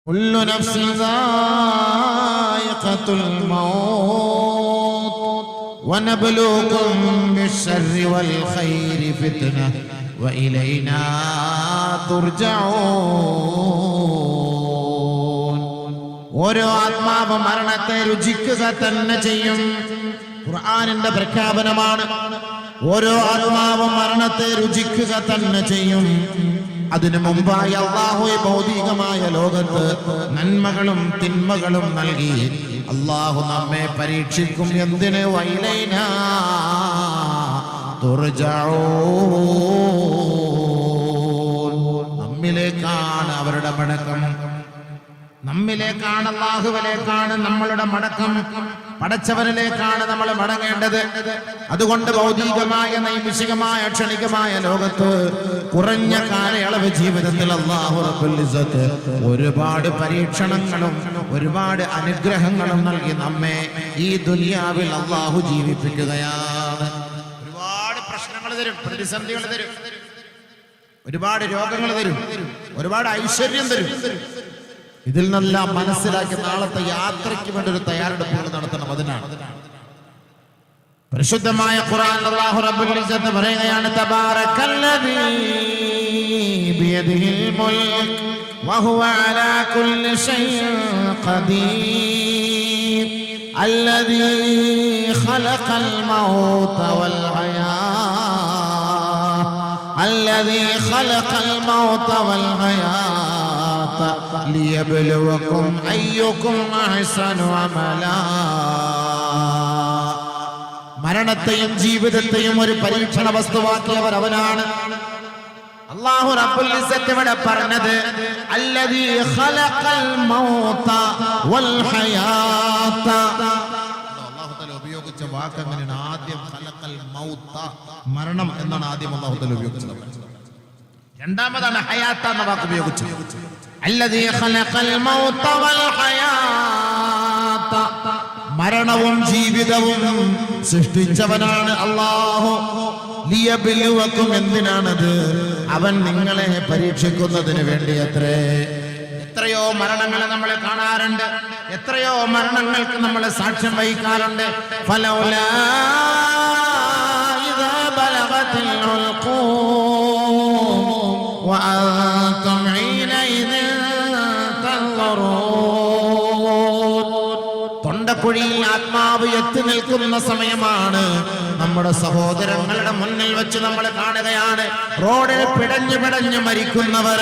كل نفس ذائقة الموت ونبلوكم بالشر والخير فتنة وإلينا ترجعون. ഓരോ ആത്മാവ് മരണത്തെ രുചിക്കുക തന്നെ ചെയ്യും. ഖുർആനിന്റെ പ്രഖ്യാപനമാണ്. ഓരോ ആത്മാവ് മരണത്തെ രുചിക്കുക തന്നെ ചെയ്യും. അതിനു മുമ്പായി അല്ലാഹു ഭൗതികമായ ലോകത്ത് നന്മകളും തിന്മകളും നൽകി അല്ലാഹു നമ്മെ പരീക്ഷിക്കും. എന്തിന്? വൈലൈനാ തുർജഊൻ. നമ്മിലേക്കാണ് അവരുടെ മടക്കം. നമ്മിലേക്കാണ്, അല്ലാഹുവിലേക്കാണ് നമ്മളുടെ മടക്കം. പടച്ചവനിലേക്കാണ് നമ്മൾ മടങ്ങേണ്ടത്. അതുകൊണ്ട് ഭൗതികമായ, നൈമിഷികമായ, ക്ഷണികമായ ലോകത്ത് കുറഞ്ഞ കാലയളവ് ജീവിതത്തിൽ അല്ലാഹു റബ്ബുൽ ഇസ്സത്ത് ഒരുപാട് പരീക്ഷണങ്ങളും ഒരുപാട് അനുഗ്രഹങ്ങളും നൽകി നമ്മെ ഈ ദുനിയാവിൽ അല്ലാഹു ജീവിപ്പിക്കുകയാണ്. ഒരുപാട് പ്രശ്നങ്ങൾ തരും, പ്രതിസന്ധികൾ തരും, ഒരുപാട് രോഗങ്ങൾ തരും, ഒരുപാട് ഐശ്വര്യം തരും. ഇതിൽ നിന്നെല്ലാം മനസ്സിലാക്കി നാളത്തെ യാത്രയ്ക്ക് വേണ്ടി ഒരു തയ്യാറെടുപ്പുകൾ നടത്തണം. അതിനാണ് പരിശുദ്ധമായ ഖുർആൻ അല്ലാഹു റബ്ബുൽ ഇസ്സത്ത് പറയുകയാണ്, തബാറകല്ലദീ ബിയദിഹിൽ മുൽക് വഹുവ അലാ കുല്ലി ഷൈഇൻ ഖദീർ അല്ലദീ ഖലഖൽ മൗത വൽ ഹയാ അല്ലദീ ഖലഖൽ മൗത വൽ ഹയാ ലിയബ്ലുവകും അയ്യുകും അഹ്സനു അമലാ. മരണത്തെയും ജീവിതത്തെയും ഒരു പരീക്ഷണ വസ്തുവാക്കിയവർ അവനാണ്. അല്ലാഹു റബ്ബുൽ ഇസ്സത്ത് ഇവിടെ പറഞ്ഞത് അല്ലദീ ഖലഖൽ മൗത വൽ ഹയാത. അല്ലാഹു തആല ഉപയോഗിച്ച വാക്ക് അങ്ങനെയാണ്. ആദ്യം ഖലഖൽ മൗത, മരണം എന്നാണ് ആദ്യം അല്ലാഹു തആല ഉപയോഗിച്ചത്. രണ്ടാമതാണ് ഹയാത്ത എന്ന വാക്ക് ഉപയോഗിച്ചത്. അല്ലദീ ഖലഖൽ മൗത വൽ ഹയാത, മരണവും ജീവിതവും സൃഷ്ടിച്ചവനാണ് അല്ലാഹു. ലിയബ്ലുവകും, എന്തിനാണത്? അവൻ നിങ്ങളെ പരീക്ഷിക്കുന്നതിന് വേണ്ടി. എത്രയോ മരണങ്ങളെ നമ്മൾ കാണാറുണ്ട്, എത്രയോ മരണങ്ങൾക്ക് നമ്മൾ സാക്ഷ്യം വഹിക്കാറുണ്ട്. ഫലൗലാ ഇദാ ബലഗത്തിൽ ഉൽഖൂം വഅൻതും ഹീനഇദിൻ തൻദുറൂൻ. തൊണ്ടക്കുഴിയിൽ ആത്മാവ് എത്തി നിൽക്കുന്ന സമയമാണ്. നമ്മുടെ സഹോദരങ്ങളുടെ മുന്നിൽ വെച്ച് നമ്മൾ കാണുകയാണ് റോഡിൽ പിടഞ്ഞു പിടഞ്ഞു മരിക്കുന്നവർ.